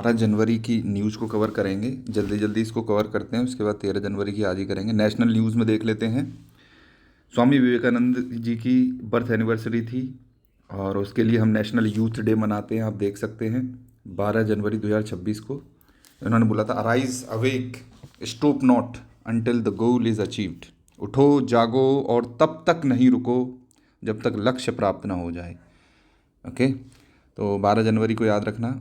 12 जनवरी की न्यूज़ को कवर करेंगे, जल्दी जल्दी इसको कवर करते हैं, उसके बाद 13 जनवरी की आज ही करेंगे। नेशनल न्यूज़ में देख लेते हैं। स्वामी विवेकानंद जी की बर्थ एनिवर्सरी थी और उसके लिए हम नेशनल यूथ डे मनाते हैं, आप देख सकते हैं 12 जनवरी 2026 को। उन्होंने बोला था, arise awake stop not until the goal is achieved. उठो जागो और तब तक नहीं रुको जब तक लक्ष्य प्राप्त ना हो जाए। ओके, तो 12 जनवरी को याद रखना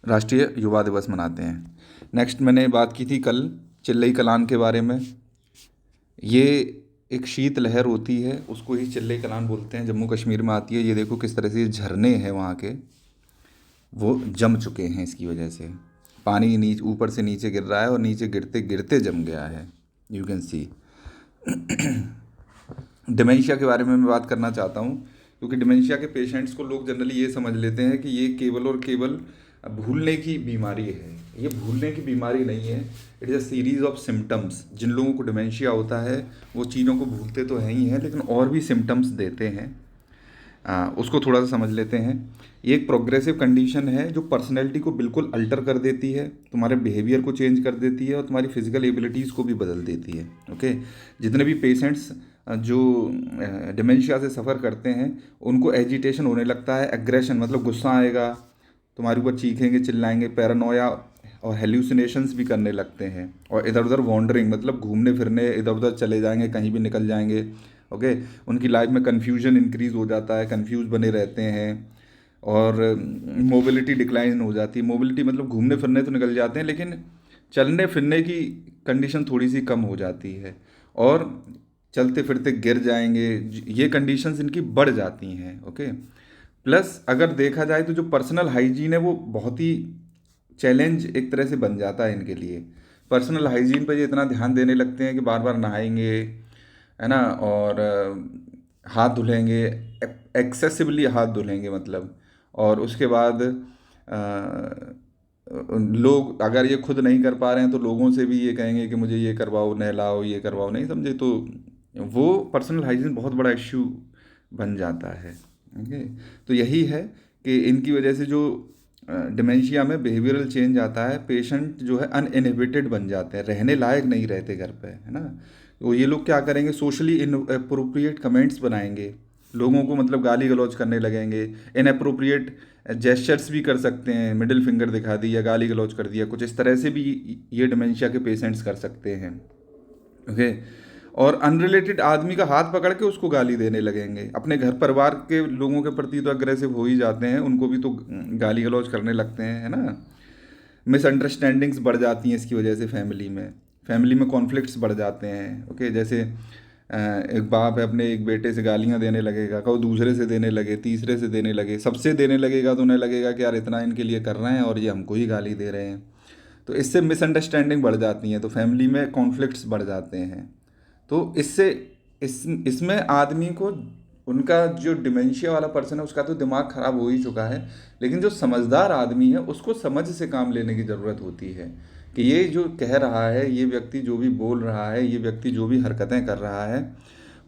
राष्ट्रीय युवा दिवस मनाते हैं। नेक्स्ट मैंने बात की थी कल चिल्लई कलान के बारे में। ये एक शीत लहर होती है, उसको ही चिल्लई कलान बोलते हैं, जम्मू कश्मीर में आती है। ये देखो किस तरह से ये झरने हैं वहाँ के, वो जम चुके हैं। इसकी वजह से पानी नीचे ऊपर से नीचे गिर रहा है और नीचे गिरते गिरते जम गया है, यू कैन सी। डिमेंशिया के बारे में मैं बात करना चाहता हूँ, क्योंकि डिमेंशिया के पेशेंट्स को लोग जनरली ये समझ लेते हैं कि ये केवल और केवल भूलने की बीमारी है। ये भूलने की बीमारी नहीं है, it is a series of symptoms. जिन लोगों को डिमेंशिया होता है वो चीज़ों को भूलते तो हैं ही हैं, लेकिन और भी सिम्टम्स देते हैं। उसको थोड़ा सा समझ लेते हैं। ये एक प्रोग्रेसिव कंडीशन है जो पर्सनैलिटी को बिल्कुल अल्टर कर देती है, तुम्हारे बिहेवियर को चेंज कर देती है और तुम्हारी फिजिकल एबिलिटीज़ को भी बदल देती है। ओके, जितने भी पेशेंट्स जो डिमेंशिया से सफ़र करते हैं उनको एजिटेशन होने लगता है, एग्रेशन मतलब गुस्सा आएगा, तुम्हारे ऊपर चीखेंगे, चिल्लाएंगे, पैरानोया और हेल्यूसिनेशंस भी करने लगते हैं, और इधर उधर वॉन्डरिंग मतलब घूमने फिरने, इधर उधर चले जाएंगे, कहीं भी निकल जाएंगे। ओके, उनकी लाइफ में कन्फ्यूजन इंक्रीज़ हो जाता है, कन्फ्यूज बने रहते हैं, और मोबिलिटी डिक्लाइन हो जाती है। मोबिलिटी मतलब घूमने फिरने तो निकल जाते हैं, लेकिन चलने फिरने की कंडीशन थोड़ी सी कम हो जाती है, और चलते फिरते गिर जाएंगे, ये कंडीशंस इनकी बढ़ जाती हैं। ओके, प्लस अगर देखा जाए तो जो पर्सनल हाइजीन है वो बहुत ही चैलेंज एक तरह से बन जाता है इनके लिए। पर्सनल हाइजीन पर ये इतना ध्यान देने लगते हैं कि बार बार नहाएंगे, है ना, और हाथ धुलेंगे, एक्सेसिवली हाथ धुलेंगे मतलब। और उसके बाद लोग अगर ये खुद नहीं कर पा रहे हैं तो लोगों से भी ये कहेंगे कि मुझे ये करवाओ, नहलाओ, ये करवाओ, नहीं समझे तो वो पर्सनल हाइजीन बहुत बड़ा इश्यू बन जाता है। ओके, तो यही है कि इनकी वजह से जो डिमेंशिया में बिहेवियरल चेंज आता है, पेशेंट जो है अनइनहिबिटेड बन जाते हैं, रहने लायक नहीं रहते घर पे, है ना। तो ये लोग क्या करेंगे, सोशली इनअप्रोप्रिएट कमेंट्स बनाएंगे, लोगों को मतलब गाली गलौज करने लगेंगे, इनअप्रोप्रिएट जेस्चर्स भी कर सकते हैं, मिडिल फिंगर दिखा दी या गाली गलौज कर दिया, कुछ इस तरह से भी ये डिमेंशिया के पेशेंट्स कर सकते हैं। ओके, और अनरिलेटेड आदमी का हाथ पकड़ के उसको गाली देने लगेंगे। अपने घर परिवार के लोगों के प्रति तो अग्रेसिव हो ही जाते हैं, उनको भी तो गाली गलौज करने लगते हैं, है ना। मिसअंडरस्टैंडिंग्स बढ़ जाती हैं इसकी वजह से, फैमिली में कॉन्फ्लिक्ट्स बढ़ जाते हैं। ओके, जैसे एक बाप है अपने एक बेटे से गालियां देने लगेगा, कहो दूसरे से देने लगे, तीसरे से देने लगे, सबसे देने लगेगा तो उन्हें लगेगा कि यार इतना इनके लिए कर रहे हैं और ये हमको ही गाली दे रहे हैं। तो इससे मिसअंडरस्टैंडिंग बढ़ जाती हैं, तो फैमिली में कॉन्फ्लिक्ट्स बढ़ जाते हैं। तो इससे इसमें आदमी को, उनका जो डिमेंशिया वाला पर्सन है उसका तो दिमाग ख़राब हो ही चुका है, लेकिन जो समझदार आदमी है उसको समझ से काम लेने की ज़रूरत होती है कि ये जो कह रहा है, ये व्यक्ति जो भी बोल रहा है, ये व्यक्ति जो भी हरकतें कर रहा है,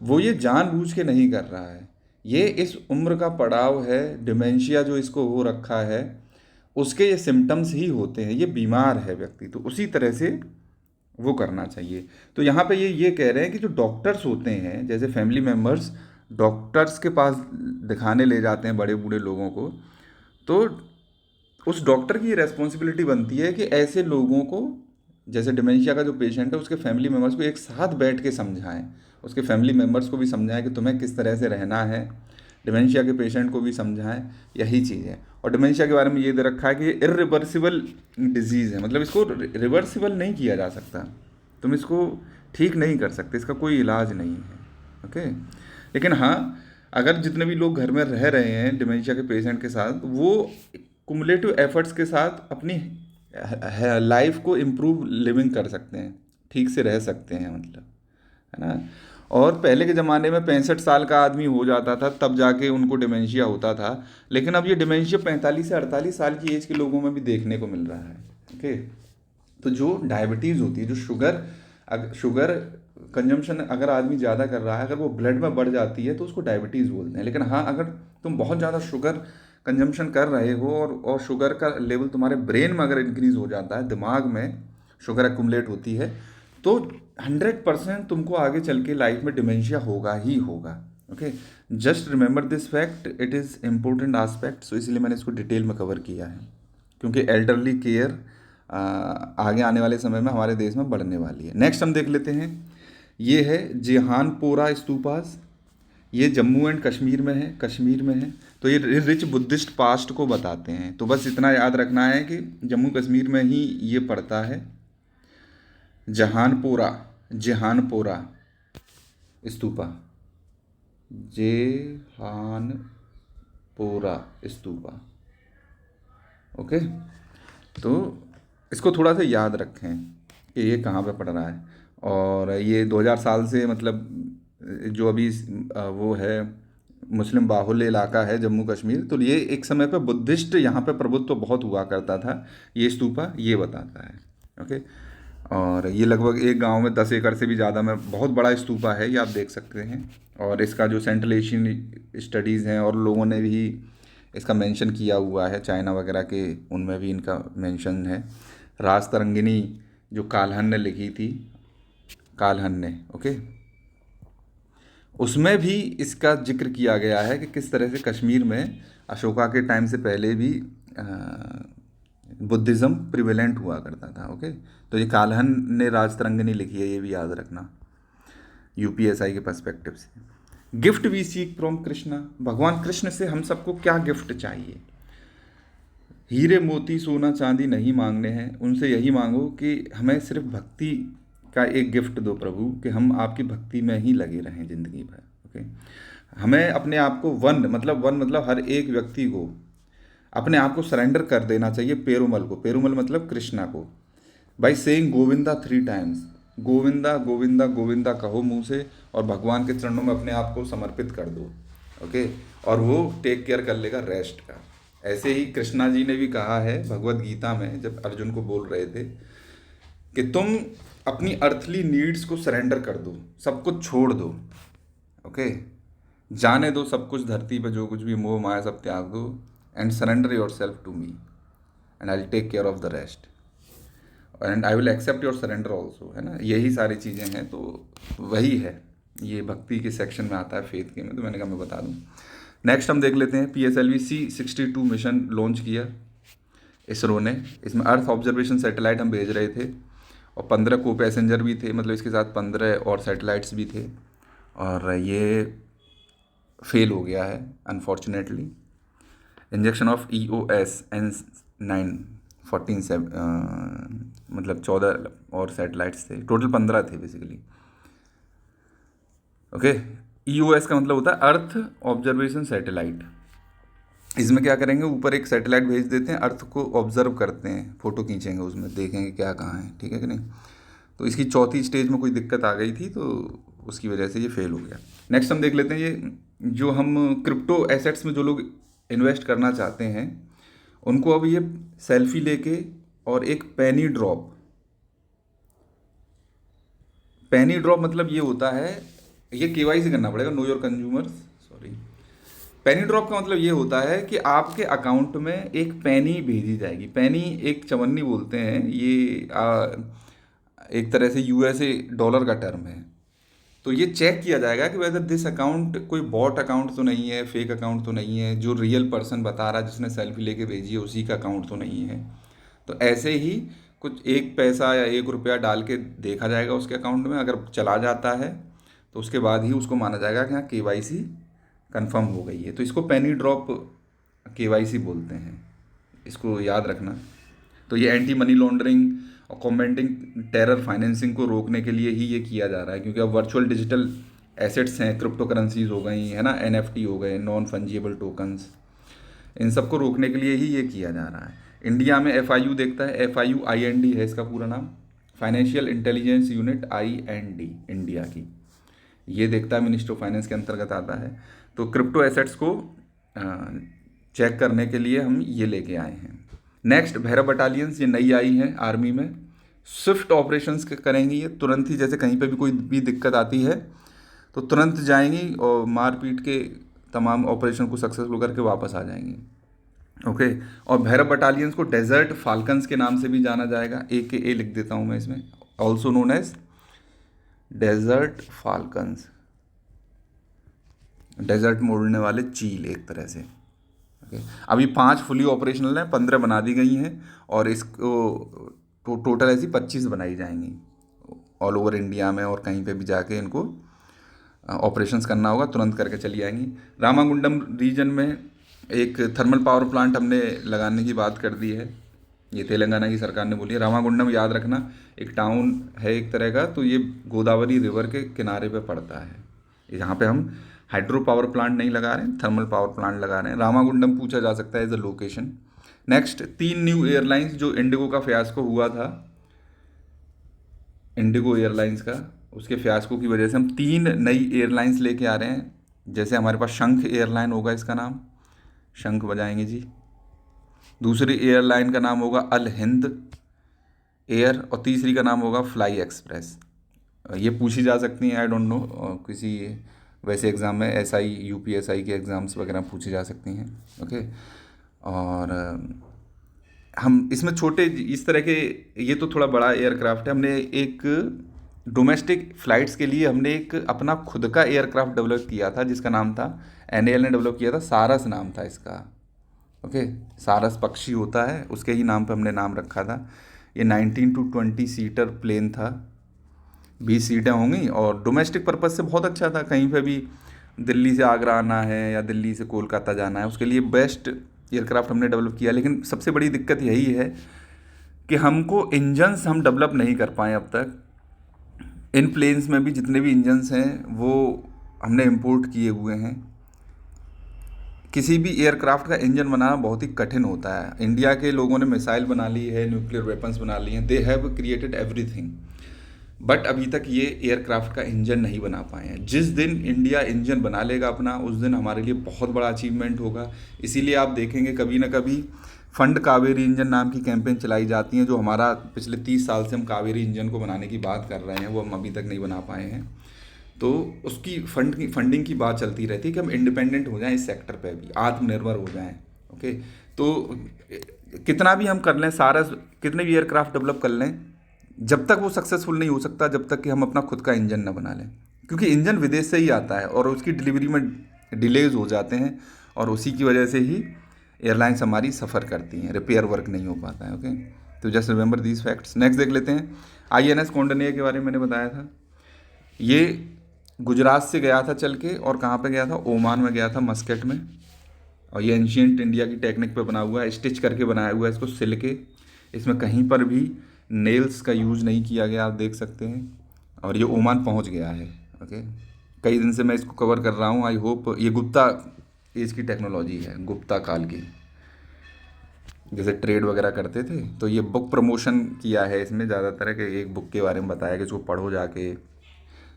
वो ये जानबूझ के नहीं कर रहा है। ये इस उम्र का पड़ाव है, डिमेंशिया जो इसको हो रखा है उसके ये सिम्टम्स ही होते हैं, ये बीमार है व्यक्ति, तो उसी तरह से वो करना चाहिए। तो यहाँ पे ये कह रहे हैं कि जो डॉक्टर्स होते हैं, जैसे फैमिली मेम्बर्स डॉक्टर्स के पास दिखाने ले जाते हैं बड़े बूढ़े लोगों को, तो उस डॉक्टर की रेस्पॉन्सिबिलिटी बनती है कि ऐसे लोगों को, जैसे डिमेंशिया का जो पेशेंट है उसके फैमिली मेम्बर्स को एक साथ बैठ के समझाएं, उसके फैमिली मेम्बर्स को भी समझाएं कि तुम्हें किस तरह से रहना है, डिमेंशिया के पेशेंट को भी समझाएं, यही चीज़ है। और डिमेंशिया के बारे में ये दे रखा है कि ये इरिवर्सिबल डिजीज़ है, मतलब इसको रिवर्सिबल नहीं किया जा सकता, तुम इसको ठीक नहीं कर सकते, इसका कोई इलाज नहीं है। ओके, लेकिन हाँ, अगर जितने भी लोग घर में रह रहे हैं डिमेंशिया के पेशेंट के साथ, वो कुमुलेटिव एफर्ट्स के साथ अपनी लाइफ को इम्प्रूव लिविंग कर सकते हैं, ठीक से रह सकते हैं मतलब, है ना। और पहले के ज़माने में 65 साल का आदमी हो जाता था तब जाके उनको डिमेंशिया होता था, लेकिन अब ये डिमेंशिया 45 से 48 साल की एज के लोगों में भी देखने को मिल रहा है। ओके, तो जो डायबिटीज़ होती है, जो शुगर कंजम्पशन अगर आदमी ज़्यादा कर रहा है, अगर वो ब्लड में बढ़ जाती है तो उसको डायबिटीज़ बोलते हैं। लेकिन हाँ, अगर तुम बहुत ज़्यादा शुगर कंजम्पशन कर रहे हो और शुगर का लेवल तुम्हारे ब्रेन में अगर इंक्रीज हो जाता है, दिमाग में शुगर एक्युमुलेट होती है, तो 100% तुमको आगे चल के लाइफ में डिमेंशिया होगा ही होगा। Okay, just remember this fact, it is important aspect, so इसलिए मैंने इसको डिटेल में कवर किया है, क्योंकि एल्डरली केयर आगे आने वाले समय में हमारे देश में बढ़ने वाली है। नेक्स्ट हम देख लेते हैं, ये है जेहानपोरा स्तूपास। ये जम्मू एंड कश्मीर में है, तो ये रिच बुद्धिस्ट पास्ट को बताते हैं। तो बस इतना याद रखना है कि जम्मू कश्मीर में ही ये पड़ता है, जेहानपोरा स्तूपा, जेहानपोरा स्तूपा। ओके, तो इसको थोड़ा सा याद रखें कि ये कहाँ पे पड़ रहा है। और ये 2000 साल से, मतलब जो अभी वो है मुस्लिम बाहुल्य इलाका है जम्मू कश्मीर, तो ये एक समय पे बुद्धिस्ट यहाँ पे प्रभुत्व बहुत हुआ करता था, ये स्तूपा ये बताता है। ओके, और ये लगभग एक गांव में 10 एकड़ से भी ज़्यादा में बहुत बड़ा स्तूपा है, ये आप देख सकते हैं। और इसका जो सेंट्रल एशियन स्टडीज़ हैं और लोगों ने भी इसका मेंशन किया हुआ है, चाइना वगैरह के उनमें भी इनका मेंशन है। राज तरंगिनी जो काल्हन ने लिखी थी, ओके, उसमें भी इसका जिक्र किया गया है कि किस तरह से कश्मीर में अशोका के टाइम से पहले भी बुद्धिज़्म प्रिवेलेंट हुआ करता था। ओके, तो ये काल्हन ने राज तरंगिनी लिखी है, ये भी याद रखना यूपीएसआई के पर्सपेक्टिव से। Gift we seek from Krishna, भगवान कृष्ण से हम सबको क्या गिफ्ट चाहिए? हीरे मोती सोना चांदी नहीं मांगने हैं, उनसे यही मांगो कि हमें सिर्फ भक्ति का एक गिफ्ट दो प्रभु, कि हम आपकी भक्ति में ही लगे रहें ज़िंदगी भर। ओके, हमें अपने आप को वन मतलब हर एक व्यक्ति को अपने आप को सरेंडर कर देना चाहिए पेरुमल को, पेरुमल मतलब कृष्णा को, by saying Govinda 3 times. Govinda Govinda Govinda कहो मुंह से, और भगवान के चरणों में अपने आप को समर्पित कर दो। ओके, और वो टेक केयर कर लेगा रेस्ट का। ऐसे ही कृष्णा जी ने भी कहा है भगवत गीता में, जब अर्जुन को बोल रहे थे कि तुम अपनी अर्थली नीड्स को सरेंडर कर दो, सब कुछ छोड़ दो। ओके, जाने दो सब कुछ धरती पे, जो कुछ भी मोह माया सब त्याग दो, and surrender yourself to me and I will take care of the rest and I will accept your surrender also, है ना। यही सारी चीज़ें हैं, तो वही है, ये भक्ति के सेक्शन में आता है, फेथ के में, तो मैंने कहा मैं बता दूं। नेक्स्ट हम देख लेते हैं, PSLV C62 मिशन लॉन्च किया इसरो ने। इसमें अर्थ ऑब्जर्वेशन सैटेलाइट हम भेज रहे थे, और 15 को पैसेंजर भी थे, मतलब इसके साथ 15 और सैटेलाइट्स भी थे, और ये फेल हो गया है unfortunately. Injection of EOS N9 मतलब 14 और सैटेलाइट्स थे, टोटल 15 थे बेसिकली। ओके, EOS का मतलब होता है अर्थ ऑब्जर्वेशन सैटेलाइट। इसमें क्या करेंगे, ऊपर एक सैटेलाइट भेज देते हैं, अर्थ को ऑब्जर्व करते हैं, फ़ोटो खींचेंगे उसमें, देखेंगे क्या कहाँ है, ठीक है कि नहीं। तो इसकी चौथी स्टेज में कोई दिक्कत आ गई थी, तो उसकी वजह से ये फेल हो गया। नेक्स्ट हम देख लेते हैं, ये जो हम क्रिप्टो एसेट्स में जो लोग इन्वेस्ट करना चाहते हैं, उनको अब ये सेल्फी लेके और एक पेनी ड्रॉप मतलब ये होता है, ये KYC करना पड़ेगा, know your consumers, sorry. Penney drop का मतलब ये होता है कि आपके अकाउंट में एक पेनी भेजी जाएगी। पेनी एक चवन्नी बोलते हैं, ये एक तरह से USA डॉलर का टर्म है। तो ये चेक किया जाएगा कि वेदर दिस अकाउंट कोई बॉट अकाउंट तो नहीं है, फेक अकाउंट तो नहीं है, जो रियल पर्सन बता रहा है जिसने सेल्फी लेके भेजी है उसी का अकाउंट तो नहीं है। तो ऐसे ही कुछ 1 पैसा या 1 रुपया डाल के देखा जाएगा उसके अकाउंट में, अगर चला जाता है तो उसके बाद ही उसको माना जाएगा कि हाँ KYC कंफर्म हो गई है। तो इसको पेनी ड्रॉप KYC बोलते हैं, इसको याद रखना। तो ये एंटी मनी लॉन्ड्रिंग और कॉम्बैटिंग टेरर फाइनेंसिंग को रोकने के लिए ही ये किया जा रहा है, क्योंकि अब वर्चुअल डिजिटल एसेट्स हैं, क्रिप्टो करेंसीज हो गई, है ना, NFT हो गए, नॉन फंजिएबल टोकन्स, इन सबको रोकने के लिए ही ये किया जा रहा है। इंडिया में FIU देखता है, FIU IND है इसका पूरा नाम, financial intelligence unit IND, India की, ये देखता है, मिनिस्ट्री ऑफ फाइनेंस के अंतर्गत आता है। तो क्रिप्टो एसेट्स को चेक करने के लिए हम ये लेके आए हैं। नेक्स्ट भैरव बटालियंस, ये नई आई हैं आर्मी में, स्विफ्ट ऑपरेशंस करेंगी ये, तुरंत ही, जैसे कहीं पे भी कोई भी दिक्कत आती है तो तुरंत जाएंगी और मार पीट के तमाम ऑपरेशन को सक्सेसफुल करके वापस आ जाएंगी। ओके। और भैरव बटालियंस को डेजर्ट फाल्कन्स के नाम से भी जाना जाएगा, AKA लिख देता हूँ मैं इसमें, also known as desert falcons, desert में उड़ने वाले चील एक तरह से। ओके। अभी 5 फुली ऑपरेशनल हैं, 15 बना दी गई हैं, और इसको टोटल ऐसी 25 बनाई जाएंगी ऑल ओवर इंडिया में, और कहीं पे भी जाके इनको ऑपरेशंस करना होगा तुरंत करके चली आएंगी। रामागुंडम रीजन में एक थर्मल पावर प्लांट हमने लगाने की बात कर दी है, ये तेलंगाना की सरकार ने बोली है। रामागुंडम याद रखना एक टाउन है एक तरह का, तो ये गोदावरी रिवर के किनारे पे पड़ता है। यहाँ पे हम हाइड्रो पावर प्लांट नहीं लगा रहे हैं, थर्मल पावर प्लांट लगा रहे हैं। रामागुंडम पूछा जा सकता है as a location. Next, 3 new airlines जो इंडिगो का फियास्को हुआ था, इंडिगो एयरलाइंस का, उसके फियास्को की वजह से हम 3 नई एयरलाइंस लेके आ रहे हैं। जैसे हमारे पास शंख एयरलाइन होगा, इसका नाम शंख बजाएंगे जी। दूसरी एयरलाइन का नाम होगा अल हिंद एयर, और तीसरी का नाम होगा फ्लाई एक्सप्रेस। ये पूछी जा सकती हैं, आई डोंट नो, किसी वैसे एग्ज़ाम में SI UPSI के एग्ज़ाम्स वगैरह पूछी जा सकती हैं। ओके। और हम इसमें छोटे इस तरह के, ये तो थोड़ा बड़ा एयरक्राफ्ट है। हमने एक डोमेस्टिक फ़्लाइट्स के लिए हमने एक अपना खुद का एयरक्राफ्ट डेवलप किया था, जिसका नाम था, NAL ने डेवलप किया था, सारस नाम था इसका। ओके। सारस पक्षी होता है, उसके ही नाम पे हमने नाम रखा था। ये 19 to 20 सीटर प्लेन था, 20 सीटें होंगी, और डोमेस्टिक पर्पज़ से बहुत अच्छा था। कहीं पे भी दिल्ली से आगरा आना है या दिल्ली से कोलकाता जाना है, उसके लिए बेस्ट एयरक्राफ्ट हमने डेवलप किया। लेकिन सबसे बड़ी दिक्कत यही है कि हमको इंजन्स हम डेवलप नहीं कर पाए अब तक। इन प्लेन्स में भी जितने भी इंजन्स हैं वो हमने इंपोर्ट किए हुए हैं। किसी भी एयरक्राफ्ट का इंजन बनाना बहुत ही कठिन होता है। इंडिया के लोगों ने मिसाइल बना ली है, न्यूक्लियर वेपन्स बना लिए हैं, they have created everything, but अभी तक ये एयरक्राफ्ट का इंजन नहीं बना पाए हैं। जिस दिन इंडिया इंजन बना लेगा अपना, उस दिन हमारे लिए बहुत बड़ा अचीवमेंट होगा। इसीलिए आप देखेंगे कभी ना कभी फंड कावेरी इंजन नाम की कैंपेन चलाई जाती हैं, जो हमारा पिछले 30 साल से हम कावेरी इंजन को बनाने की बात कर रहे हैं, वो हम अभी तक नहीं बना पाए हैं। तो उसकी फंडिंग की बात चलती रहती है कि हम इंडिपेंडेंट हो जाएं इस सेक्टर पे भी, आत्मनिर्भर हो जाएं। ओके। तो कितना भी हम कर लें, सारा कितने भी एयरक्राफ्ट डेवलप कर लें, जब तक वो सक्सेसफुल नहीं हो सकता जब तक कि हम अपना खुद का इंजन ना बना लें, क्योंकि इंजन विदेश से ही आता है और उसकी डिलीवरी में डिलेज हो जाते हैं, और उसी की वजह से ही एयरलाइंस हमारी सफ़र करती हैं, रिपेयर वर्क नहीं हो पाता है। ओके। तो just remember these facts. Next देख लेते हैं। INS कौंडन्या के बारे में मैंने बताया था। ये गुजरात से गया था चल के, और कहाँ पे गया था, ओमान में गया था, मस्कट में। और ये एंशियंट इंडिया की टेक्निक पे बना हुआ है, स्टिच करके बनाया हुआ है इसको सिल के। इसमें कहीं पर भी नेल्स का यूज नहीं किया गया, आप देख सकते हैं। और ये ओमान पहुंच गया है। ओके। कई दिन से मैं इसको कवर कर रहा हूँ, आई होप। ये गुप्ता एज की टेक्नोलॉजी है, गुप्ता काल की, जैसे ट्रेड वगैरह करते थे, तो ये बुक प्रमोशन किया है इसमें ज़्यादातर, कि एक बुक के बारे में बताया कि इसको पढ़ो जाके।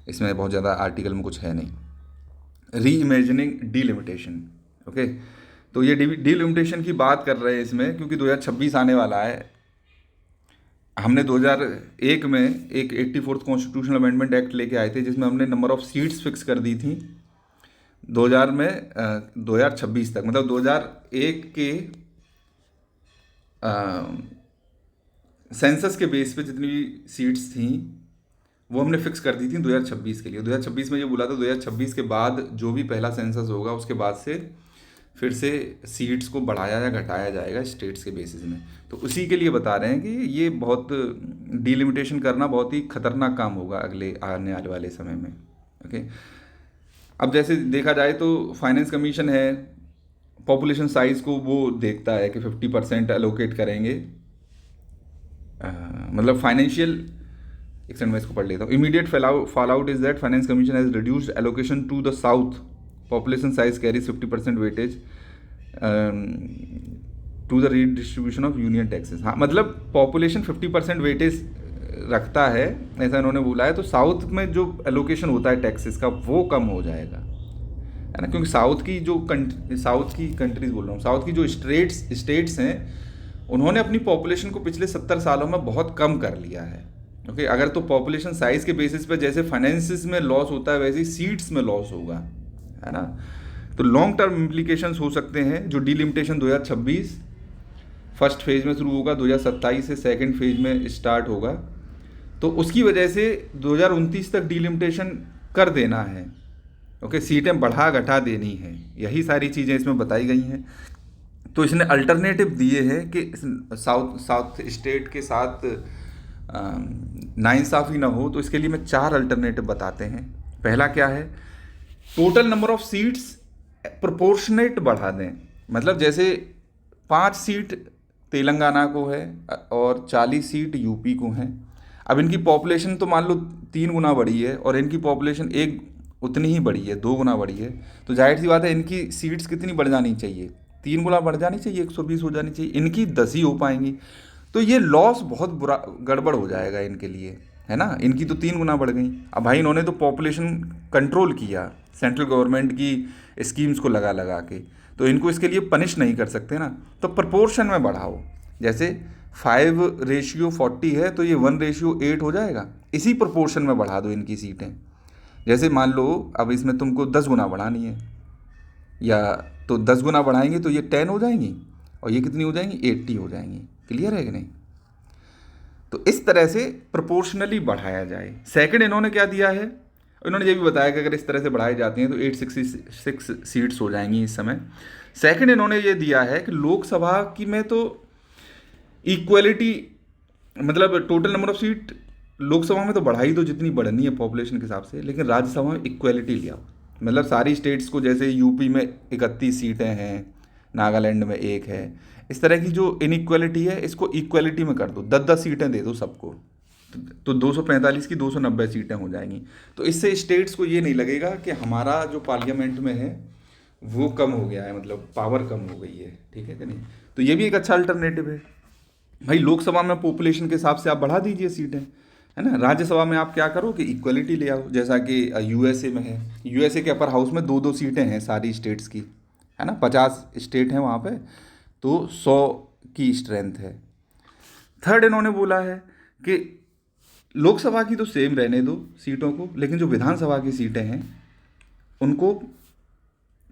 इसमें बहुत ज़्यादा आर्टिकल में कुछ है नहीं। री इमेजिनिंग डीलिमिटेशन। ओके। तो ये डीलिमिटेशन की बात कर रहे हैं इसमें, क्योंकि 2026 आने वाला है। हमने 2001 में एक 84th कॉन्स्टिट्यूशनल अमेंडमेंट एक्ट लेके आए थे, जिसमें हमने नंबर ऑफ़ सीट्स फिक्स कर दी थी 2000 में 2026 तक। मतलब 2001 के सेंसस के बेस पे जितनी भी सीट्स थी वो हमने फिक्स कर दी थी 2026 के लिए। 2026 में ये बोला था 2026 के बाद जो भी पहला सेंसस होगा उसके बाद से फिर से सीट्स को बढ़ाया या घटाया जाएगा स्टेट्स के बेसिस में। तो उसी के लिए बता रहे हैं कि ये बहुत डिलिमिटेशन करना बहुत ही खतरनाक काम होगा अगले आने वाले समय में। ओके। अब जैसे देखा जाए तो फाइनेंस कमीशन है, पॉपुलेशन साइज़ को वो देखता है कि 50% एलोकेट करेंगे। मतलब फाइनेंशियल, एक सेकंड में इसको पढ़ लेता हूँ। Immediate fall out is that finance commission has reduced allocation to the south, population size carries 50% weightage to the redistribution of union taxes. हाँ, मतलब पॉपुलेशन 50% वेटेज रखता है, ऐसा इन्होंने बोला है। तो साउथ में जो एलोकेशन होता है टैक्सेस का वो कम हो जाएगा, है ना, क्योंकि साउथ की कंट्रीज बोल रहा हूँ, साउथ की जो स्टेट्स हैं उन्होंने अपनी पॉपुलेशन को पिछले 70 सालों में बहुत कम कर लिया है। ओके। अगर तो पॉपुलेशन साइज़ के बेसिस पे जैसे फाइनेंसिस में लॉस होता है वैसे ही सीट्स में लॉस होगा, है ना। तो लॉन्ग टर्म इम्प्लीकेशंस हो सकते हैं। जो डिलिमिटेशन 2026 फर्स्ट फेज में शुरू होगा, 2027 से सेकंड फेज में स्टार्ट होगा, तो उसकी वजह से 2029 तक डिलिमिटेशन कर देना है। ओके, सीटें बढ़ा घटा देनी है, यही सारी चीज़ें इसमें बताई गई हैं। तो इसने अल्टरनेटिव दिए हैं कि साउथ स्टेट के साथ नाइंसाफ़ी ना हो, तो इसके लिए मैं 4 अल्टरनेटिव बताते हैं। पहला क्या है, total number of seats proportionate बढ़ा दें। मतलब जैसे 5 सीट तेलंगाना को है और 40 सीट यूपी को हैं। अब इनकी पॉपुलेशन तो मान लो 3 गुना बढ़ी है और इनकी पॉपुलेशन एक उतनी ही बढ़ी है, 2 गुना बढ़ी है, तो जाहिर सी बात है इनकी सीट्स कितनी बढ़ जानी चाहिए, 3 गुना बढ़ जानी चाहिए, 120 हो जानी चाहिए। इनकी 10 ही हो पाएंगी, तो ये लॉस बहुत बुरा गड़बड़ हो जाएगा इनके लिए, है ना। इनकी तो 3 गुना बढ़ गई। अब भाई इन्होंने तो पॉपुलेशन कंट्रोल किया सेंट्रल गवर्नमेंट की स्कीम्स को लगा लगा के, तो इनको इसके लिए पनिश नहीं कर सकते ना। तो प्रपोर्शन में बढ़ाओ, जैसे 5:40 है तो ये 1:8 हो जाएगा, इसी प्रोपोर्शन में बढ़ा दो इनकी सीटें। जैसे मान लो अब इसमें तुमको 10 गुना बढ़ानी है, या तो 10 गुना बढ़ाएंगे तो ये 10 हो जाएंगी और ये कितनी हो जाएंगी, 80 हो जाएंगी। क्लियर है कि नहीं। तो इस तरह से प्रोपोर्शनली बढ़ाया जाए। सेकंड इन्होंने क्या दिया है, इन्होंने ये भी बताया कि अगर इस तरह से बढ़ाई जाती हैं तो 866 सीट्स हो जाएंगी इस समय। सेकंड इन्होंने ये दिया है कि लोकसभा की में तो इक्वलिटी, मतलब total number of seat Lok Sabha में तो बढ़ाई दो जितनी बढ़नी है पॉपुलेशन के हिसाब से, लेकिन राज्यसभा में इक्वलिटी लिया। मतलब सारी स्टेट्स को, जैसे यूपी में 31 सीटें हैं, नागालैंड में 1 है, इस तरह की जो इनइक्वलिटी है इसको इक्वलिटी में कर दो, 10-10 सीटें दे दो सबको, तो 245 की 290 सीटें हो जाएंगी। तो इससे स्टेट्स को ये नहीं लगेगा कि हमारा जो पार्लियामेंट में है वो कम हो गया है, मतलब पावर कम हो गई है। ठीक है कि नहीं। तो ये भी एक अच्छा अल्टरनेटिव है। भाई लोकसभा में पॉपुलेशन के हिसाब से आप बढ़ा दीजिए सीटें, है ना। राज्यसभा में आप क्या करो कि इक्वलिटी ले आओ, जैसा कि यूएसए में है। यूएसए के अपर हाउस में 2-2 सीटें हैं सारी स्टेट्स की, है ना। 50 स्टेट हैं वहाँ पे, तो 100 की स्ट्रेंथ है। थर्ड इन्होंने बोला है कि लोकसभा की तो सेम रहने दो सीटों को, लेकिन जो विधानसभा की सीटें हैं उनको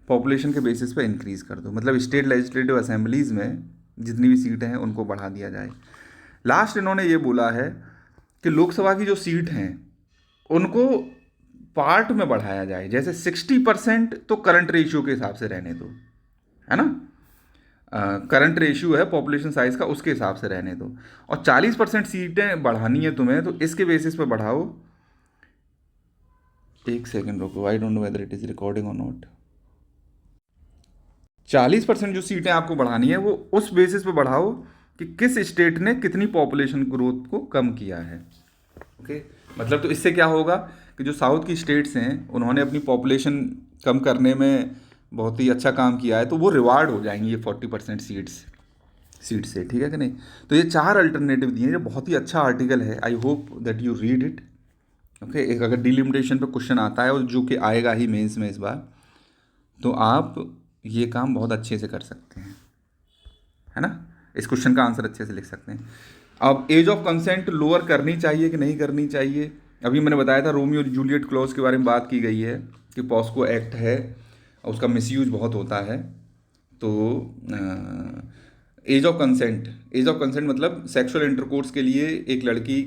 पॉपुलेशन के बेसिस पे इंक्रीज़ कर दो। मतलब स्टेट लेजिस्लेटिव असेंबलीज़ में जितनी भी सीटें हैं उनको बढ़ा दिया जाए। लास्ट इन्होंने ये बोला है कि लोकसभा की जो सीट हैं उनको पार्ट में बढ़ाया जाए, जैसे 60% तो करंट रेशियो के हिसाब से रहने दो, है ना। करंट रेशियो है पॉपुलेशन साइज का, उसके हिसाब से रहने दो, और 40% सीटें बढ़ानी है तुम्हें तो इसके बेसिस पे बढ़ाओ। एक सेकेंड रुको, I don't know whether it is recording और नॉट। 40% जो सीटें आपको बढ़ानी है वो उस बेसिस पे बढ़ाओ कि किस स्टेट ने कितनी पॉपुलेशन ग्रोथ को कम किया है। ओके, मतलब तो इससे क्या होगा कि जो साउथ की स्टेट्स हैं उन्होंने अपनी पॉपुलेशन कम करने में बहुत ही अच्छा काम किया है, तो वो रिवार्ड हो जाएंगी ये 40% सीट से। ठीक है कि नहीं। तो ये 4 अल्टरनेटिव दिए हैं, ये बहुत ही अच्छा आर्टिकल है। I hope that you read it. Okay, एक अगर डिलिमिटेशन पे क्वेश्चन आता है और जो कि आएगा ही मेंस में इस बार, तो आप ये काम बहुत अच्छे से कर सकते हैं, है ना। इस क्वेश्चन का आंसर अच्छे से लिख सकते हैं। अब एज ऑफ कंसेंट लोअर करनी चाहिए कि नहीं करनी चाहिए, अभी मैंने बताया था रोमियो और जूलियट क्लॉज के बारे में बात की गई है कि पॉस्को एक्ट है, उसका मिसयूज बहुत होता है। तो एज ऑफ कंसेंट मतलब सेक्सुअल इंटरकोर्स के लिए एक लड़की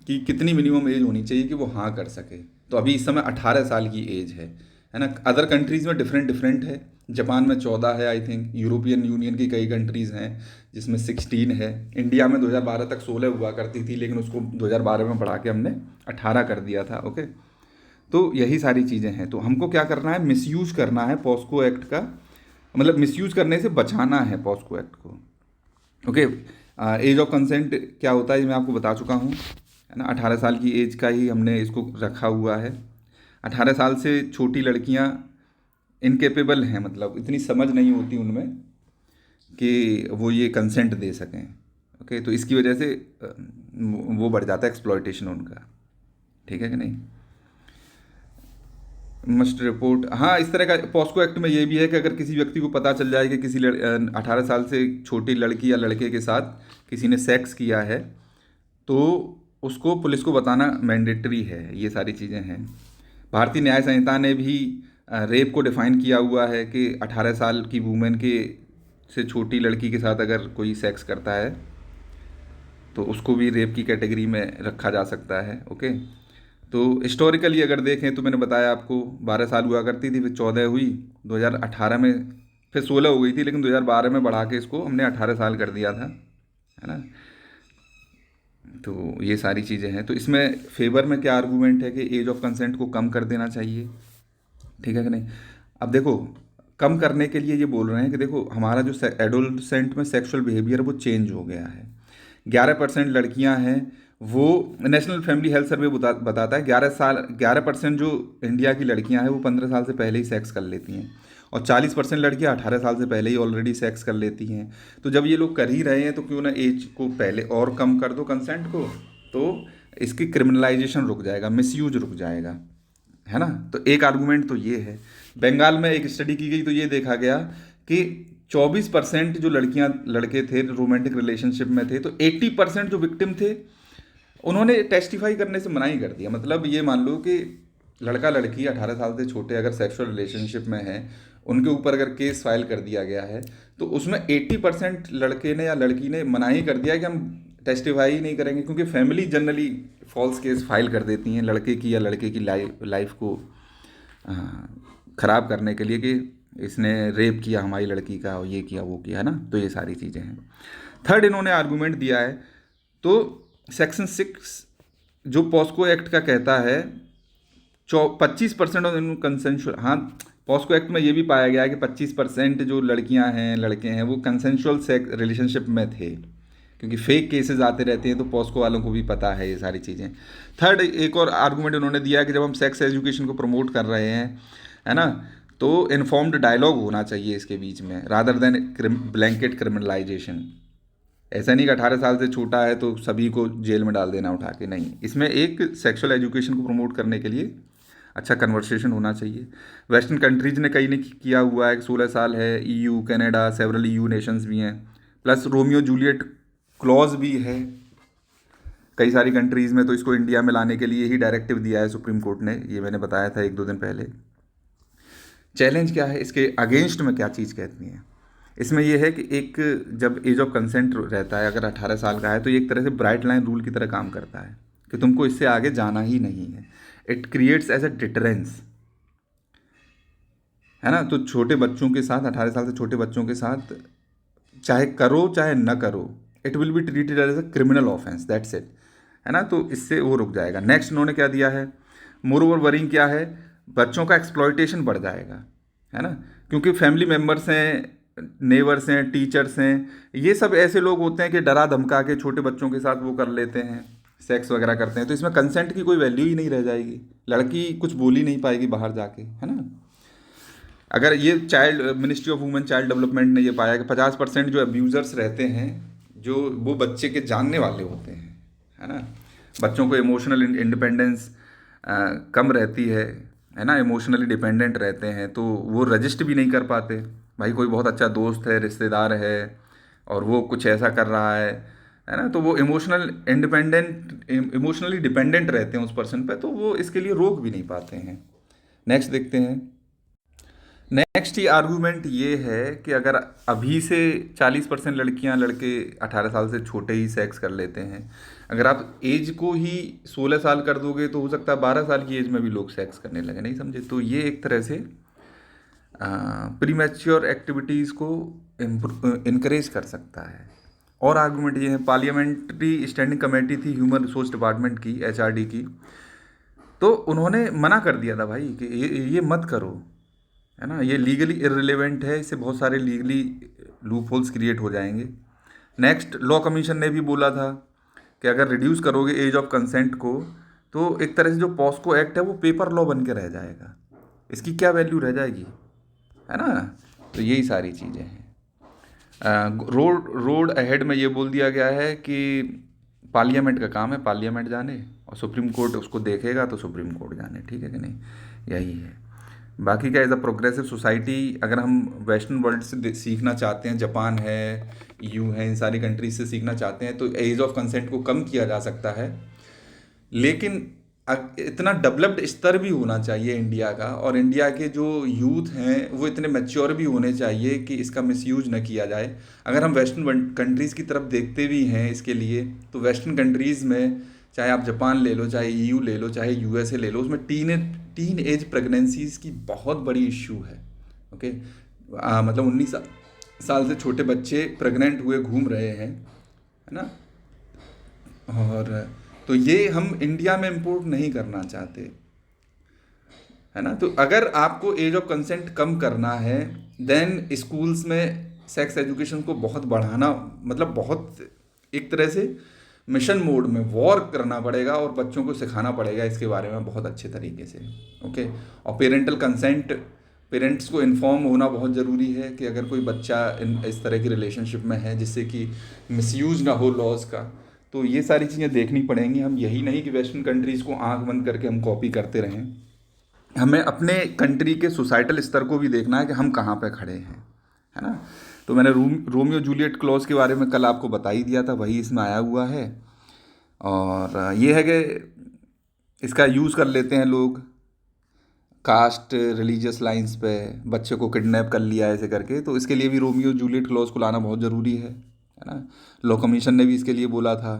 की कितनी मिनिमम एज होनी चाहिए कि वो हाँ कर सके। तो अभी इस समय 18 साल की एज है ना। अदर कंट्रीज़ में डिफरेंट है। जापान में 14 है आई थिंक। यूरोपियन यूनियन की कई कंट्रीज़ हैं जिसमें 16 है। इंडिया में 2012 तक 16 हुआ करती थी, लेकिन उसको 2012 में बढ़ा के हमने 18 कर दिया था। ओके, तो यही सारी चीज़ें हैं। तो हमको क्या करना है, मिसयूज करना है पॉस्को एक्ट का, मतलब मिसयूज करने से बचाना है पॉस्को एक्ट को। ओके, एज ऑफ कंसेंट क्या होता है ये मैं आपको बता चुका हूँ, है ना। 18 साल की एज का ही हमने इसको रखा हुआ है। 18 साल से छोटी लड़कियाँ इनकेपेबल हैं, मतलब इतनी समझ नहीं होती उनमें कि वो ये कंसेंट दे सकें। ओके, तो इसकी वजह से वो बढ़ जाता है एक्सप्लॉयटेशन उनका। ठीक है कि नहीं। मस्ट रिपोर्ट, हाँ, इस तरह का पॉस्को एक्ट में ये भी है कि अगर किसी व्यक्ति को पता चल जाए कि किसी 18 साल से छोटी लड़की या लड़के के साथ किसी ने सेक्स किया है तो उसको पुलिस को बताना मैंडेटरी है। ये सारी चीज़ें हैं। भारतीय न्याय संहिता ने भी रेप को डिफाइन किया हुआ है कि 18 साल की वूमेन के से छोटी लड़की के साथ अगर कोई सेक्स करता है तो उसको भी रेप की कैटेगरी में रखा जा सकता है। ओके, तो हिस्टोरिकली अगर देखें तो मैंने बताया आपको 12 साल हुआ करती थी, फिर 14 हुई, 2018 में फिर 16 हो गई थी, लेकिन 2012 में बढ़ा के इसको हमने 18 साल कर दिया था, है ना। तो ये सारी चीज़ें हैं। तो इसमें फेवर में क्या आर्गूमेंट है कि एज ऑफ कंसेंट को कम कर देना चाहिए, ठीक है कि नहीं। अब देखो, कम करने के लिए ये बोल रहे हैं कि देखो हमारा जो एडोलसेंट में सेक्सुअल बिहेवियर वो चेंज हो गया है। 11% लड़कियां हैं, वो नेशनल फैमिली हेल्थ सर्वे बताता है 11% जो इंडिया की लड़कियां हैं वो 15 साल से पहले ही सेक्स कर लेती हैं, और 40% लड़कियां 18 साल से पहले ही ऑलरेडी सेक्स कर लेती हैं। तो जब ये लोग कर ही रहे हैं तो क्यों ना एज को पहले और कम कर दो कंसेंट को, तो इसकी क्रिमिनलाइजेशन रुक जाएगा, मिसयूज रुक जाएगा, है ना। तो एक आर्गूमेंट तो ये है। बंगाल में एक स्टडी की गई तो ये देखा गया कि 24% जो लड़कियां लड़के थे रोमांटिक रिलेशनशिप में थे, तो 80% जो विक्टिम थे उन्होंने टेस्टिफाई करने से मना ही कर दिया। मतलब ये मान लो कि लड़का लड़की 18 साल से छोटे अगर सेक्सुअल रिलेशनशिप में है, उनके ऊपर अगर केस फाइल कर दिया गया है तो उसमें 80% लड़के ने या लड़की ने मना ही कर दिया कि हम टेस्टिफाई ही नहीं करेंगे, क्योंकि family generally false case file कर देती हैं लड़के की या लड़के की लाइफ को ख़राब करने के लिए कि इसने रेप किया हमारी लड़की का और ये किया वो किया, है ना। तो ये सारी चीज़ें हैं। थर्ड इन्होंने आर्गूमेंट दिया है, तो सेक्शन 6 जो पॉस्को एक्ट का कहता है 25% ऑफ कंसेंशुअल, हाँ पॉस्को एक्ट में ये भी पाया गया है कि 25% जो लड़कियां हैं लड़के हैं वो कंसेंशुअल सेक्स रिलेशनशिप में थे, क्योंकि फेक केसेस आते रहते हैं तो पॉस्को वालों को भी पता है ये सारी चीज़ें। थर्ड एक और आर्गूमेंट उन्होंने दिया है कि जब हम सेक्स एजुकेशन को प्रमोट कर रहे हैं, है ना, तो इन्फॉर्म्ड डायलॉग होना चाहिए इसके बीच में, रादर देन ब्लैंकेट क्रिमिनलाइजेशन। ऐसा नहीं कि 18 साल से छोटा है तो सभी को जेल में डाल देना उठा के, नहीं। इसमें एक सेक्सुअल एजुकेशन को प्रमोट करने के लिए अच्छा कन्वर्सेशन होना चाहिए। वेस्टर्न कंट्रीज ने कई ने किया हुआ है, 16 साल है, EU Canada several EU Nations भी हैं, प्लस रोमियो जूलियट क्लॉज भी है कई सारी कंट्रीज़ में। तो इसको इंडिया में लाने के लिए ही डायरेक्टिव दिया है सुप्रीम कोर्ट ने, ये मैंने बताया था 1-2 दिन पहले। चैलेंज क्या है, इसके अगेंस्ट में क्या चीज़ कहती है, इसमें यह है कि एक जब एज ऑफ कंसेंट रहता है अगर 18 साल का है तो ये एक तरह से ब्राइट लाइन रूल की तरह काम करता है कि तुमको इससे आगे जाना ही नहीं है। It creates as a deterrent, है ना। तो छोटे बच्चों के साथ, 18 साल से छोटे बच्चों के साथ चाहे करो चाहे न करो, it will be treated as a criminal offence, that's it, है ना। तो इससे वो रुक जाएगा। नेक्स्ट उन्होंने क्या दिया है, मोर ओवर वरिंग क्या है, बच्चों का एक्सप्लॉयटेशन बढ़ जाएगा, है ना, क्योंकि फैमिली मेम्बर्स हैं, नेबर्स हैं, टीचर्स हैं, ये सब ऐसे लोग होते हैं कि डरा धमका के छोटे बच्चों के साथ वो कर लेते हैं, सेक्स वगैरह करते हैं। तो इसमें कंसेंट की कोई वैल्यू ही नहीं रह जाएगी, लड़की कुछ बोल ही नहीं पाएगी बाहर जाके, है ना। अगर ये child ministry of women child development ने ये पाया कि 50% जो अब्यूज़र्स रहते हैं जो वो बच्चे के जानने वाले होते हैं, है ना। बच्चों को इमोशनल इंडिपेंडेंस कम रहती है ना, इमोशनली डिपेंडेंट रहते हैं, तो वो रजिस्ट भी नहीं कर पाते। भाई कोई बहुत अच्छा दोस्त है, रिश्तेदार है, और वो कुछ ऐसा कर रहा है ना, तो वो इमोशनली डिपेंडेंट रहते हैं उस पर्सन पे, तो वो इसके लिए रोक भी नहीं पाते हैं। नेक्स्ट देखते हैं। नेक्स्ट ही आर्गूमेंट ये है कि अगर अभी से 40% लड़कियां लड़के 18 साल से छोटे ही सेक्स कर लेते हैं, अगर आप एज को ही 16 साल कर दोगे तो हो सकता है 12 साल की एज में भी लोग सेक्स करने लगे, नहीं समझे। तो ये एक तरह से प्रीमैच्योर एक्टिविटीज़ को इनकरेज कर सकता है। और आर्गूमेंट ये है, पार्लियामेंट्री स्टैंडिंग कमेटी थी ह्यूमन रिसोर्स डिपार्टमेंट की, HRD की, तो उन्होंने मना कर दिया था भाई कि ये मत करो, है ना, ये लीगली इररिलेवेंट है, इससे बहुत सारे लीगली लूप होल्स क्रिएट हो जाएंगे। नेक्स्ट, लॉ कमीशन ने भी बोला था कि अगर रिड्यूस करोगे एज ऑफ कंसेंट को तो एक तरह से जो पॉस्को एक्ट है वो पेपर लॉ बन के रह जाएगा, इसकी क्या वैल्यू रह जाएगी, है ना। तो यही सारी चीज़ें हैं। रोड अहेड में ये बोल दिया गया है कि पार्लियामेंट का काम है पार्लियामेंट जाने, और सुप्रीम कोर्ट उसको देखेगा तो सुप्रीम कोर्ट जाने, ठीक है कि नहीं, यही है। बाकी क्या, एज अ प्रोग्रेसिव सोसाइटी अगर हम वेस्टर्न वर्ल्ड से सीखना चाहते हैं, जापान है, EU है, इन सारी कंट्रीज से सीखना चाहते हैं, तो एज ऑफ कंसेंट को कम किया जा सकता है। लेकिन इतना डेवलप्ड स्तर भी होना चाहिए इंडिया का, और इंडिया के जो यूथ हैं वो इतने मैच्योर भी होने चाहिए कि इसका मिसयूज न किया जाए। अगर हम वेस्टर्न कंट्रीज़ की तरफ देखते भी हैं इसके लिए, तो वेस्टर्न कंट्रीज़ में चाहे आप जापान ले लो, चाहे ईयू ले लो, चाहे यूएसए ले लो, उसमें टीन एज प्रेगनेंसीज की बहुत बड़ी इशू है। ओके, मतलब 19 साल से छोटे बच्चे प्रेग्नेंट हुए घूम रहे हैं, है ना। और तो ये हम इंडिया में इंपोर्ट नहीं करना चाहते, है ना। तो अगर आपको एज ऑफ कंसेंट कम करना है, देन स्कूल्स में सेक्स एजुकेशन को बहुत बढ़ाना, मतलब बहुत एक तरह से मिशन मोड में वॉर करना पड़ेगा और बच्चों को सिखाना पड़ेगा इसके बारे में बहुत अच्छे तरीके से। ओके, और पेरेंटल कंसेंट, पेरेंट्स को इन्फॉर्म होना बहुत ज़रूरी है कि अगर कोई बच्चा इस तरह की रिलेशनशिप में है जिससे कि मिसयूज ना हो लॉज का, तो ये सारी चीज़ें देखनी पड़ेंगी। हम यही नहीं कि वेस्टर्न कंट्रीज़ को आंख बंद करके हम कॉपी करते रहें, हमें अपने कंट्री के सोसाइटल स्तर को भी देखना है कि हम कहाँ पे खड़े हैं, है ना। तो मैंने रोमियो जूलियट क्लॉज के बारे में कल आपको बता ही दिया था, वही इसमें आया हुआ है। और ये है कि इसका यूज़ कर लेते हैं लोग कास्ट रिलीजियस लाइंस पे, बच्चे को किडनैप कर लिया ऐसे करके, तो इसके लिए भी रोमियो जूलियट क्लॉज को लाना बहुत ज़रूरी है ना। लॉ कमीशन ने भी इसके लिए बोला था,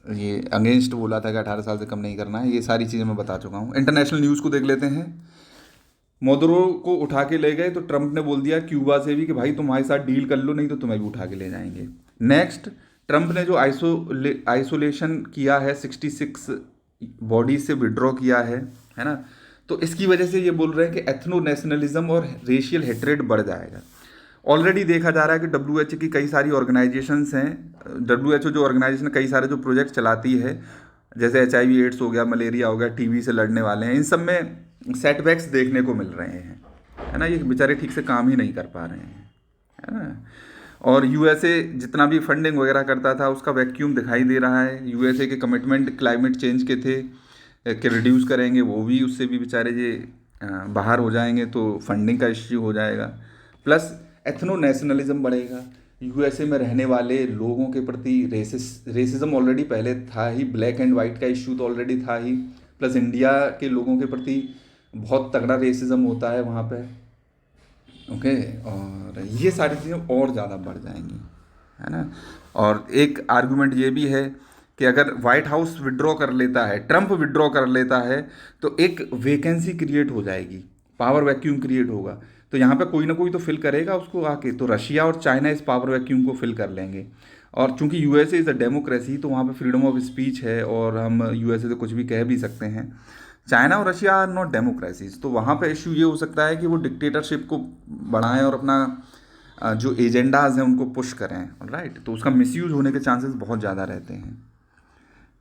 ये अगेंस्ट बोला था कि 18 साल से कम नहीं करना है। ये सारी चीज़ें मैं बता चुका हूँ। इंटरनेशनल न्यूज़ को देख लेते हैं। मोदरो को उठा के ले गए तो ट्रंप ने बोल दिया क्यूबा से भी कि भाई तुम हमारे साथ डील कर लो, नहीं तो तुम्हें भी उठा के ले जाएंगे। नेक्स्ट, ट्रंप ने जो आइसोलेशन किया है, 66 बॉडी से विड्रॉ किया है ना। तो इसकी वजह से ये बोल रहे हैं कि एथनो नेशनलिज्म और रेशियल हेट्रेड बढ़ जाएगा। ऑलरेडी देखा जा रहा है कि डब्ल्यूएचओ की कई सारी ऑर्गेनाइजेशंस हैं। डब्ल्यूएचओ जो ऑर्गेनाइजेशन कई सारे जो प्रोजेक्ट चलाती है, जैसे HIV एड्स हो गया, मलेरिया हो गया, टीबी से लड़ने वाले हैं, इन सब में सेटबैक्स देखने को मिल रहे हैं, है ना। ये बेचारे ठीक से काम ही नहीं कर पा रहे हैं, है ना। और यूएसए जितना भी फंडिंग वगैरह करता था उसका वैक्यूम दिखाई दे रहा है। यूएसए के कमिटमेंट क्लाइमेट चेंज के थे कि रिड्यूस करेंगे, वो भी उससे भी बेचारे ये बाहर हो जाएंगे, तो फंडिंग का इश्यू हो जाएगा। प्लस एथनो नेशनलिज्म बढ़ेगा। यूएसए में रहने वाले लोगों के प्रति रेसिज्म ऑलरेडी पहले था ही, ब्लैक एंड वाइट का इश्यू तो ऑलरेडी था ही, प्लस इंडिया के लोगों के प्रति बहुत तगड़ा रेसिज्म होता है वहाँ पे। ओके, और ये सारी चीज़ें और ज़्यादा बढ़ जाएंगी, है ना। और एक आर्गुमेंट ये भी है कि अगर वाइट हाउस विड्रॉ कर लेता है, ट्रंप विड्रॉ कर लेता है, तो एक वैकेंसी क्रिएट हो जाएगी, पावर वैक्यूम क्रिएट होगा। तो यहाँ पे कोई ना कोई तो फिल करेगा उसको आके, तो रशिया और चाइना इस पावर वैक्यूम को फिल कर लेंगे। और चूंकि यूएसए इज़ अ डेमोक्रेसी, तो वहाँ पे फ्रीडम ऑफ स्पीच है और हम यूएसए से कुछ भी कह भी सकते हैं। चाइना और रशिया आर नॉट डेमोक्रेसीज, तो वहाँ पे इश्यू ये हो सकता है कि वो डिक्टेटरशिप को बढ़ाएं और अपना जो एजेंडाज हैं उनको पुश करें, राइट। तो उसका मिसयूज होने के चांसेस बहुत ज़्यादा रहते हैं,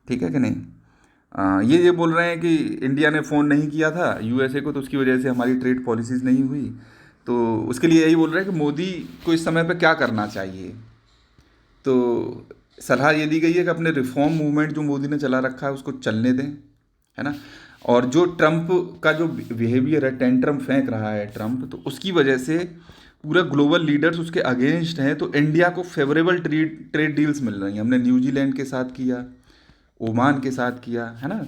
ठीक है कि नहीं। ये बोल रहे हैं कि इंडिया ने फ़ोन नहीं किया था यूएसए को, तो उसकी वजह से हमारी ट्रेड पॉलिसीज़ नहीं हुई। तो उसके लिए यही बोल रहे हैं कि मोदी को इस समय पे क्या करना चाहिए। तो सलाह ये दी गई है कि अपने रिफॉर्म मूवमेंट जो मोदी ने चला रखा है उसको चलने दें, है ना। और जो ट्रंप का जो बिहेवियर है, टेंट्रम फेंक रहा है ट्रंप, तो उसकी वजह से पूरा ग्लोबल लीडर्स उसके अगेंस्ट हैं। तो इंडिया को फेवरेबल ट्रेड डील्स मिल रही हैं। हमने न्यूजीलैंड के साथ किया, ओमान के साथ किया, है ना।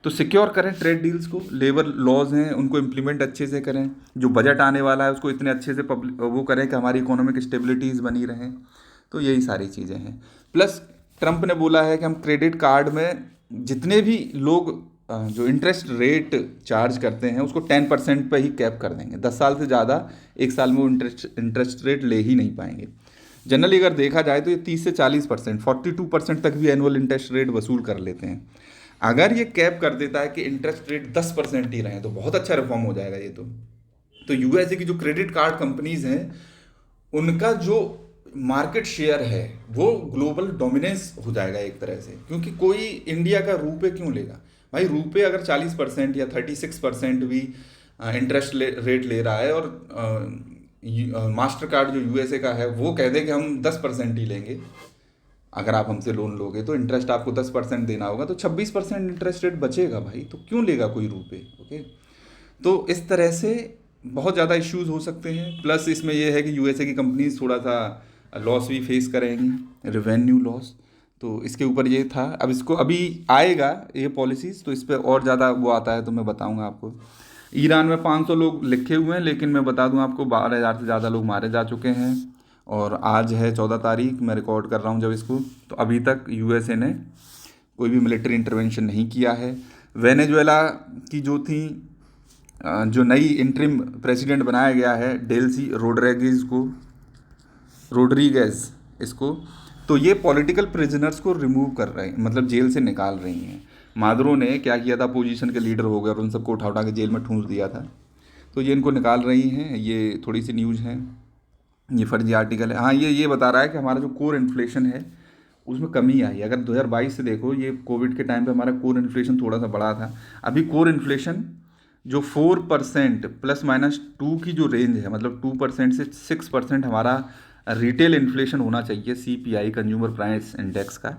तो सिक्योर करें ट्रेड डील्स को, लेबर लॉज हैं उनको इम्प्लीमेंट अच्छे से करें, जो बजट आने वाला है उसको इतने अच्छे से वो करें कि हमारी इकोनॉमिक स्टेबिलिटीज़ बनी रहें। तो यही सारी चीज़ें हैं। प्लस ट्रंप ने बोला है कि हम क्रेडिट कार्ड में जितने भी लोग जो इंटरेस्ट रेट चार्ज करते हैं उसको 10% पर ही कैप कर देंगे। 10 साल से ज़्यादा एक साल में वो इंटरेस्ट रेट ले ही नहीं पाएंगे। जनरली अगर देखा जाए तो ये 30 से 40%, 42% तक भी एनुअल इंटरेस्ट रेट वसूल कर लेते हैं। अगर ये कैप कर देता है कि इंटरेस्ट रेट 10% ही रहें तो बहुत अच्छा रिफॉर्म हो जाएगा ये तो यूएसए की जो क्रेडिट कार्ड कंपनीज हैं उनका जो मार्केट शेयर है वो ग्लोबल डोमिनेंस हो जाएगा एक तरह से। क्योंकि कोई इंडिया का रुपए क्यों लेगा भाई। रुपए अगर 40% या 36% भी इंटरेस्ट रेट ले रहा है और मास्टर कार्ड जो यूएसए का है वो कह दे कि हम 10% ही लेंगे, अगर आप हमसे लोन लोगे तो इंटरेस्ट आपको 10% देना होगा, तो 26% इंटरेस्ट रेट बचेगा भाई, तो क्यों लेगा कोई रुपए। ओके, तो इस तरह से बहुत ज़्यादा इश्यूज हो सकते हैं। प्लस इसमें यह है कि यूएसए की कंपनीज थोड़ा सा लॉस भी फेस करेंगी, रेवेन्यू लॉस। तो इसके ऊपर ये था। अब इसको अभी आएगा ये पॉलिसीज़, तो इस पर और ज़्यादा वो आता है तो मैं बताऊंगा आपको। ईरान में 500 लोग लिखे हुए हैं, लेकिन मैं बता दूं आपको 12,000 से ज़्यादा लोग मारे जा चुके हैं। और आज है 14 तारीख, मैं रिकॉर्ड कर रहा हूं जब इसको, तो अभी तक यूएसए ने कोई भी मिलिट्री इंटरवेंशन नहीं किया है। वेनेजुएला की जो थी जो नई इंटरिम प्रेसिडेंट बनाया गया है डेल्सी रोड्रीगेज इसको, तो ये पॉलिटिकल प्रिजनर्स को रिमूव कर रहे हैं, मतलब जेल से निकाल रही हैं। मादुरो ने क्या किया था, अपोजिशन के लीडर हो गए और उन सबको उठा उठा के जेल में ठूंस दिया था, तो ये इनको निकाल रही हैं। ये थोड़ी सी न्यूज़ है, ये फर्जी आर्टिकल है। हाँ, ये बता रहा है कि हमारा जो कोर इन्फ्लेशन है उसमें कमी आई। अगर 2022 से देखो, ये कोविड के टाइम पे हमारा कोर इन्फ्लेशन थोड़ा सा बढ़ा था। अभी कोर इन्फ्लेशन जो 4% ±2 की जो रेंज है, मतलब 2% से 6% हमारा रिटेल इन्फ्लेशन होना चाहिए, सीपीआई कंज्यूमर प्राइस इंडेक्स का,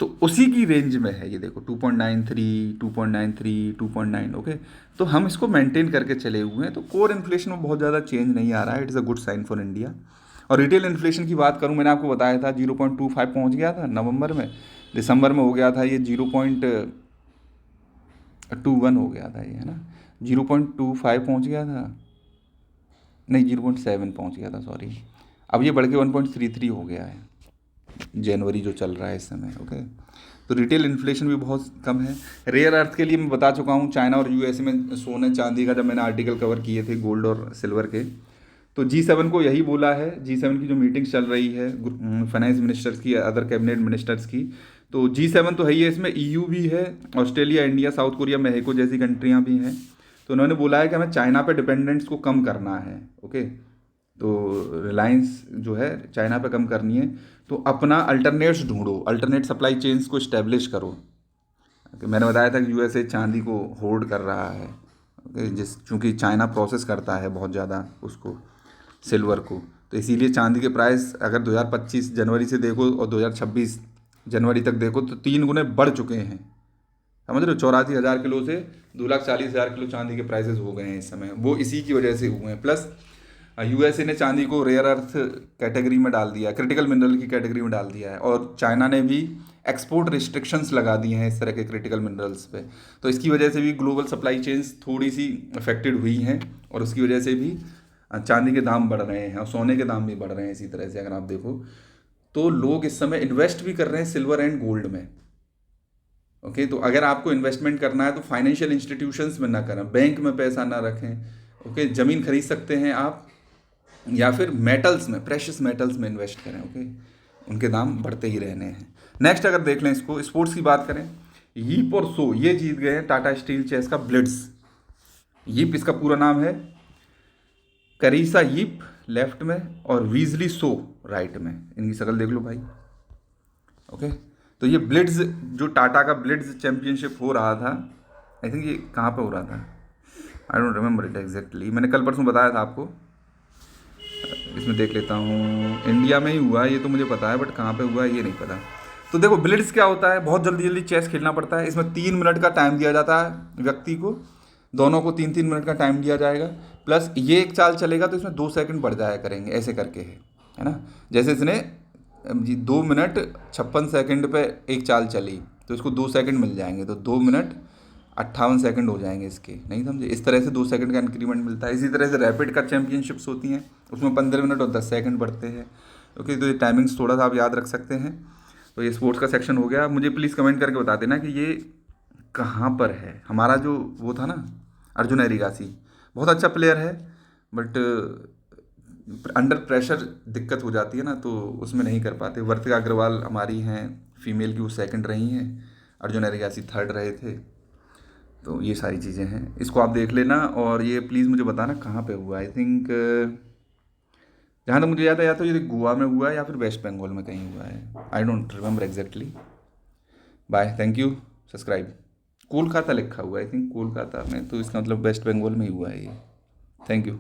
तो उसी की रेंज में है। ये देखो 2.93, 2.93, 2.9। ओके, तो हम इसको मेंटेन करके चले हुए हैं, तो कोर इन्फ्लेशन में बहुत ज़्यादा चेंज नहीं आ रहा है। It is a good sign for India. और रिटेल इन्फ्लेशन की बात करूं, मैंने आपको बताया था 0.25 पहुंच गया था नवंबर में। दिसंबर में हो गया था ये 0.21 हो गया था ये, है ना। 0.25 पहुंच गया था, नहीं 0.7 पहुंच गया था, सॉरी। अब ये बढ़ के 1.33 हो गया है, जनवरी जो चल रहा है इस समय। ओके, तो रिटेल इन्फ्लेशन भी बहुत कम है। रेयर अर्थ के लिए मैं बता चुका हूँ, चाइना और यूएसए में सोने चांदी का जब मैंने आर्टिकल कवर किए थे, गोल्ड और सिल्वर के, तो G7 को यही बोला है। G7 की जो मीटिंग चल रही है फाइनेंस मिनिस्टर्स की, अदर कैबिनेट मिनिस्टर्स की, तो G7 तो है ही है, इसमें EU भी है, Australia, India, south Korea, Mexico जैसी कंट्रियाँ भी हैं। तो उन्होंने बोला है कि हमें चाइना पे डिपेंडेंस को कम करना है। ओके, तो रिलायंस जो है चाइना पे कम करनी है, तो अपना अल्टरनेट्स ढूंढो, अल्टरनेट सप्लाई चेन्स को इस्टेब्लिश करो। मैंने बताया था कि यूएसए चांदी को होल्ड कर रहा है, चूँकि चाइना प्रोसेस करता है बहुत ज़्यादा उसको, सिल्वर को, तो इसीलिए चांदी के प्राइस अगर 2025 जनवरी से देखो और 2026 जनवरी तक देखो तो 3 गुने बढ़ चुके हैं। समझ रहे हो, 84,000 किलो से 2,40,000 किलो चांदी के प्राइसेस हो गए हैं इस समय, वो इसी की वजह से हुए हैं। प्लस यूएसए ने चांदी को रेयर अर्थ कैटेगरी में डाल दिया, क्रिटिकल मिनरल की कैटेगरी में डाल दिया है, और चाइना ने भी एक्सपोर्ट रिस्ट्रिक्शंस लगा दिए हैं इस तरह के क्रिटिकल मिनरल्स पे। तो इसकी वजह से भी ग्लोबल सप्लाई चेन्स थोड़ी सी अफेक्टेड हुई हैं, और उसकी वजह से भी चांदी के दाम बढ़ रहे हैं और सोने के दाम भी बढ़ रहे हैं इसी तरह से। अगर आप देखो तो लोग इस समय इन्वेस्ट भी कर रहे हैं सिल्वर एंड गोल्ड में। ओके, तो अगर आपको इन्वेस्टमेंट करना है तो फाइनेंशियल इंस्टीट्यूशंस में ना करें, बैंक में पैसा ना रखें। ओके, ज़मीन खरीद सकते हैं आप, या फिर मेटल्स में, प्रेशियस मेटल्स में इन्वेस्ट करें। ओके, उनके दाम बढ़ते ही रहने हैं। नेक्स्ट अगर देख लें इसको, स्पोर्ट्स की बात करें, यीप और सो ये जीत गए हैं टाटा स्टील चेस का ब्लिट्स। यीप इसका पूरा नाम है, करीसा यीप लेफ्ट में और वीजली सो राइट में, इनकी शक्ल देख लो भाई। ओके, तो ये ब्लिट्स, जो टाटा का ब्लिट्स चैंपियनशिप हो रहा था, आई थिंक ये कहाँ पे हो रहा था, आई डोंट रिमेंबर इट एग्जैक्टली, मैंने कल परसों बताया था आपको। इसमें देख लेता हूँ, इंडिया में ही हुआ है ये तो मुझे पता है, बट कहाँ पे हुआ है ये नहीं पता। तो देखो ब्लिट्स क्या होता है, बहुत जल्दी जल्दी चेस खेलना पड़ता है। इसमें 3 मिनट का टाइम दिया जाता है व्यक्ति को, दोनों को 3-3 मिनट का टाइम दिया जाएगा। प्लस ये एक चाल चलेगा तो इसमें 2 सेकंड बढ़ जाया करेंगे, ऐसे करके है ना। जैसे इसने 2 मिनट 56 सेकंड पे एक चाल चली, तो इसको 2 सेकंड मिल जाएंगे, तो 2 मिनट 58 सेकंड हो जाएंगे इसके, नहीं समझे। इस तरह से 2 सेकंड का इंक्रीमेंट मिलता है। इसी तरह से रैपिड का चैंपियनशिप्स होती हैं, उसमें 15 मिनट और 10 सेकंड बढ़ते हैं। ओके, तो ये टाइमिंग्स थोड़ा सा आप याद रख सकते हैं। तो ये स्पोर्ट्स का सेक्शन हो गया। मुझे प्लीज़ कमेंट करके बता देना कि ये कहाँ पर है। हमारा जो वो था ना, अर्जुन एरिगासी बहुत अच्छा प्लेयर है, बट अंडर प्रेशर दिक्कत हो जाती है ना, तो उसमें नहीं कर पाते। वर्तिका अग्रवाल हमारी हैं फीमेल की, वो सेकंड रही हैं, अर्जुन एरिगासी थर्ड रहे थे। तो ये सारी चीज़ें हैं, इसको आप देख लेना। और ये प्लीज़ मुझे बताना कहाँ पे हुआ। आई थिंक जहाँ तक मुझे याद है, या तो ये गोवा में हुआ है या फिर वेस्ट बंगाल में कहीं हुआ है, I don't remember exactly. Bye, thank you, subscribe. Kolkata लिखा हुआ है, आई थिंक कोलकाता में, तो इसका मतलब वेस्ट बंगाल में ही हुआ है ये। Thank you.